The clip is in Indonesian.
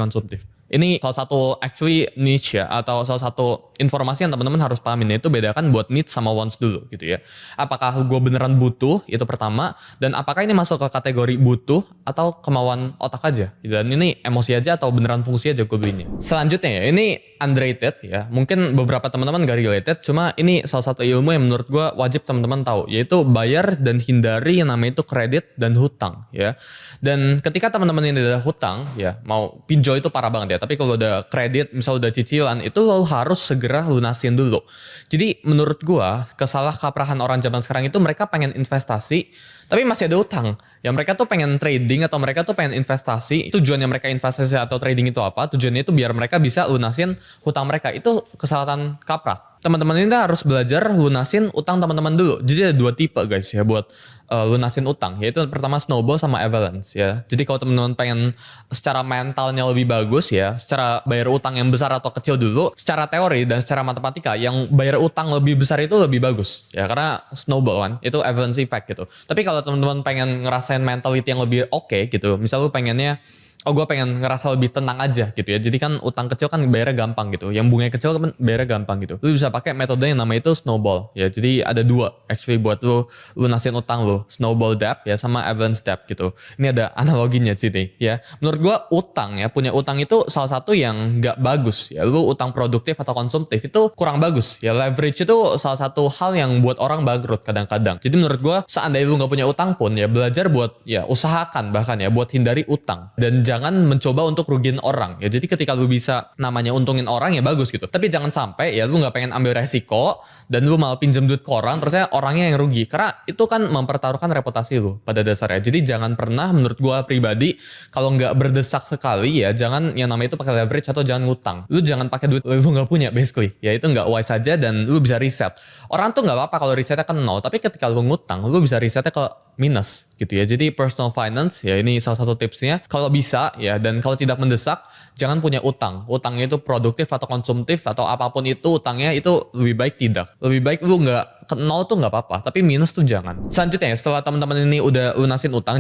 konsumtif. Ini salah satu actually niche ya, atau salah satu informasi yang teman-teman harus pahamin, itu bedakan buat needs sama wants dulu gitu ya. Apakah gue beneran butuh, itu pertama, dan apakah ini masuk ke kategori butuh atau kemauan otak aja. Dan ini emosi aja atau beneran fungsi aja gue belinya. Selanjutnya ya, ini underrated ya, mungkin beberapa teman-teman gak related, cuma ini salah satu ilmu yang menurut gue wajib teman-teman tahu, yaitu bayar dan hindari yang namanya itu kredit dan hutang ya. Dan ketika teman-teman ini ada hutang ya, mau pinjol itu parah banget ya, tapi kalau udah kredit, misal udah cicilan, itu lo harus segera lunasin dulu. Jadi menurut gua, kesalah kaprahan orang zaman sekarang itu mereka pengen investasi, tapi masih ada utang. Ya mereka tuh pengen trading atau mereka tuh pengen investasi. Tujuannya mereka investasi atau trading itu apa? Tujuannya itu biar mereka bisa lunasin hutang mereka. Itu kesalahan kaprah. Teman-teman ini harus belajar lunasin utang teman-teman dulu. Jadi ada dua tipe guys ya buat lunasin utang, yaitu pertama snowball sama avalanche ya. Jadi kalau teman-teman pengen secara mentalnya lebih bagus ya, secara bayar utang yang besar atau kecil dulu, secara teori dan secara matematika yang bayar utang lebih besar itu lebih bagus ya, karena snowball kan, itu avalanche effect gitu. Tapi kalau teman-teman pengen ngerasain mentality yang lebih oke gitu, misal lu pengennya gue pengen ngerasa lebih tenang aja gitu ya. Jadi kan utang kecil kan bayarnya gampang gitu. Yang bunganya kecil kan bayarnya gampang gitu. Lu bisa pakai metode yang namanya itu snowball ya. Jadi ada dua actually buat lu lunasin utang lu. Snowball debt ya sama avalanche debt gitu. Ini ada analoginya di sini ya. Menurut gue utang ya, punya utang itu salah satu yang gak bagus ya. Lu utang produktif atau konsumtif itu kurang bagus ya. Leverage itu salah satu hal yang buat orang bangkrut kadang-kadang. Jadi menurut gue seandainya lu gak punya utang pun ya, belajar buat ya usahakan bahkan ya buat hindari utang. Dan jangan mencoba untuk rugiin orang ya. Jadi ketika lu bisa namanya untungin orang ya bagus gitu. Tapi jangan sampai ya lu nggak pengen ambil resiko dan lu malah pinjam duit ke orang terusnya orangnya yang rugi. Karena itu kan mempertaruhkan reputasi lu pada dasarnya. Jadi jangan pernah, menurut gua pribadi, kalau nggak berdesak sekali ya jangan yang namanya itu pakai leverage atau jangan ngutang. Lu jangan pakai duit lu nggak punya basically. Ya itu nggak wise aja dan lu bisa reset. Orang tuh nggak apa-apa kalau resetnya ke 0, tapi ketika lu ngutang lu bisa resetnya ke minus gitu ya. Jadi personal finance ya ini salah satu tipsnya. Kalau bisa ya, dan kalau tidak mendesak jangan punya utang. Utangnya itu produktif atau konsumtif atau apapun itu utangnya, itu lebih baik tidak. Lebih baik lu nggak ke 0 tuh nggak apa-apa, tapi minus tuh jangan. Selanjutnya ya, setelah teman-teman ini udah lunasin utang,